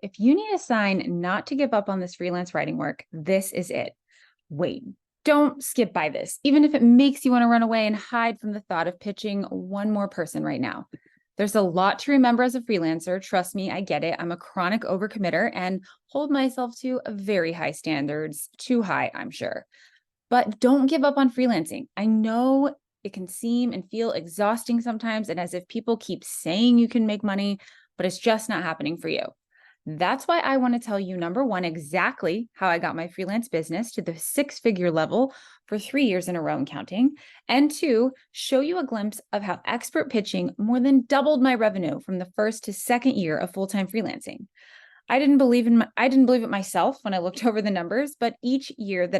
if you need a sign not to give up on this freelance writing work, this is it. Wait, don't skip by this, even if it makes you want to run away and hide from the thought of pitching one more person right now. There's a lot to remember as a freelancer. Trust me, I get it. I'm a chronic overcommitter and hold myself to very high standards, too high, I'm sure. But don't give up on freelancing. I know it can seem and feel exhausting sometimes, and as if people keep saying you can make money, but it's just not happening for you. That's why I want to tell you, number one, exactly how I got my freelance business to the six-figure level for 3 years in a row and counting. And two, show you a glimpse of how expert pitching more than doubled my revenue from the first to second year of full-time freelancing. I didn't believe it myself when I looked over the numbers, but each year after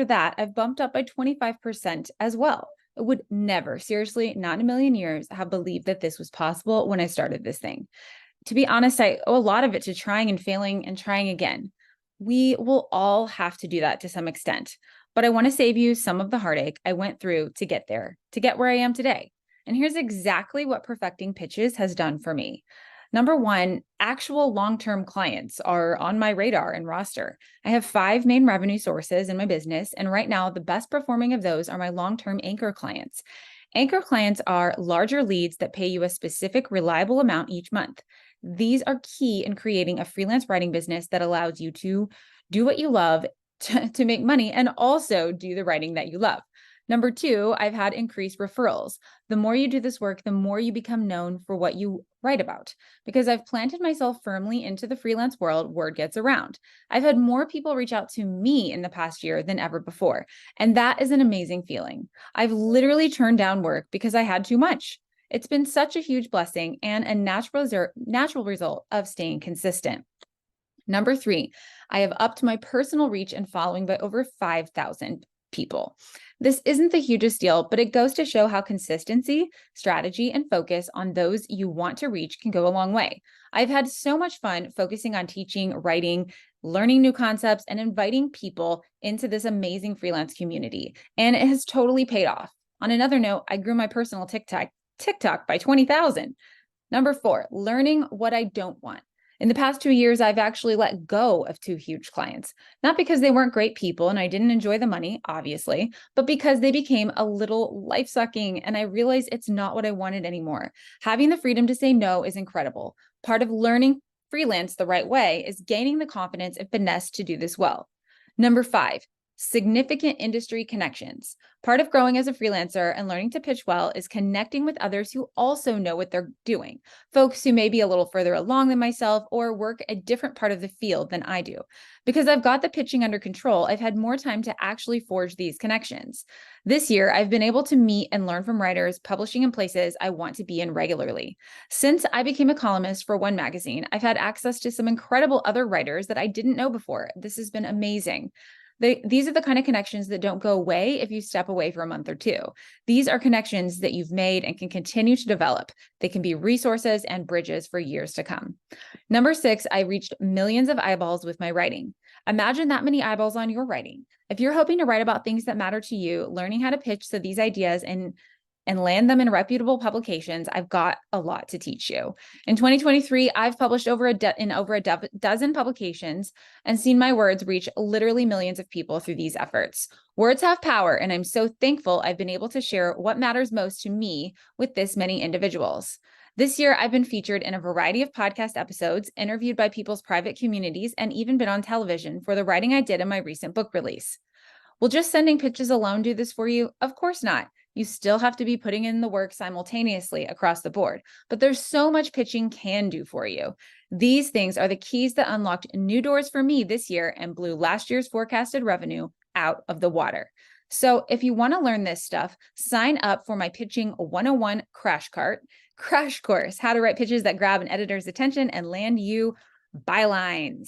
that, I've bumped up by 25% as well. I would never, seriously, not in a million years, have believed that this was possible when I started this thing. To be honest, I owe a lot of it to trying and failing and trying again. We will all have to do that to some extent, but I want to save you some of the heartache I went through to get there, to get where I am today. And here's exactly what perfecting pitches has done for me. Number one, actual long-term clients are on my radar and roster. I have 5 main revenue sources in my business, and right now the best performing of those are my long-term anchor clients. Anchor clients are larger leads that pay you a specific, reliable amount each month. These are key in creating a freelance writing business that allows you to do what you love to make money and also do the writing that you love. Number two, I've had increased referrals. The more you do this work, the more you become known for what you write about. Because I've planted myself firmly into the freelance world, word gets around. I've had more people reach out to me in the past year than ever before. And that is an amazing feeling. I've literally turned down work because I had too much. It's been such a huge blessing and a natural result of staying consistent. Number three, I have upped my personal reach and following by over 5,000 people. This isn't the hugest deal, but it goes to show how consistency, strategy, and focus on those you want to reach can go a long way. I've had so much fun focusing on teaching, writing, learning new concepts, and inviting people into this amazing freelance community. And it has totally paid off. On another note, I grew my personal TikTok by 20,000. Number four, learning what I don't want. In the past 2 years, I've actually let go of 2 huge clients, not because they weren't great people and I didn't enjoy the money, obviously, but because they became a little life-sucking and I realized it's not what I wanted anymore. Having the freedom to say no is incredible. Part of learning freelance the right way is gaining the confidence and finesse to do this well. Number five, significant industry connections. Part of growing as a freelancer and learning to pitch well is connecting with others who also know what they're doing, folks who may be a little further along than myself or work a different part of the field than I do. Because I've got the pitching under control, I've had more time to actually forge these connections. This year, I've been able to meet and learn from writers publishing in places I want to be in regularly. Since I became a columnist for one magazine, I've had access to some incredible other writers that I didn't know before. This has been amazing. These are the kind of connections that don't go away if you step away for a month or two. These are connections that you've made and can continue to develop. They can be resources and bridges for years to come. Number six, I reached millions of eyeballs with my writing. Imagine that many eyeballs on your writing. If you're hoping to write about things that matter to you, learning how to pitch to these ideas and land them in reputable publications, I've got a lot to teach you. In 2023, I've published in over a dozen publications and seen my words reach literally millions of people through these efforts. Words have power, and I'm so thankful I've been able to share what matters most to me with this many individuals. This year, I've been featured in a variety of podcast episodes, interviewed by people's private communities, and even been on television for the writing I did in my recent book release. Will just sending pitches alone do this for you? Of course not. You still have to be putting in the work simultaneously across the board, but there's so much pitching can do for you. These things are the keys that unlocked new doors for me this year and blew last year's forecasted revenue out of the water. So if you want to learn this stuff, sign up for my Pitching 101 crash course, how to write pitches that grab an editor's attention and land you bylines.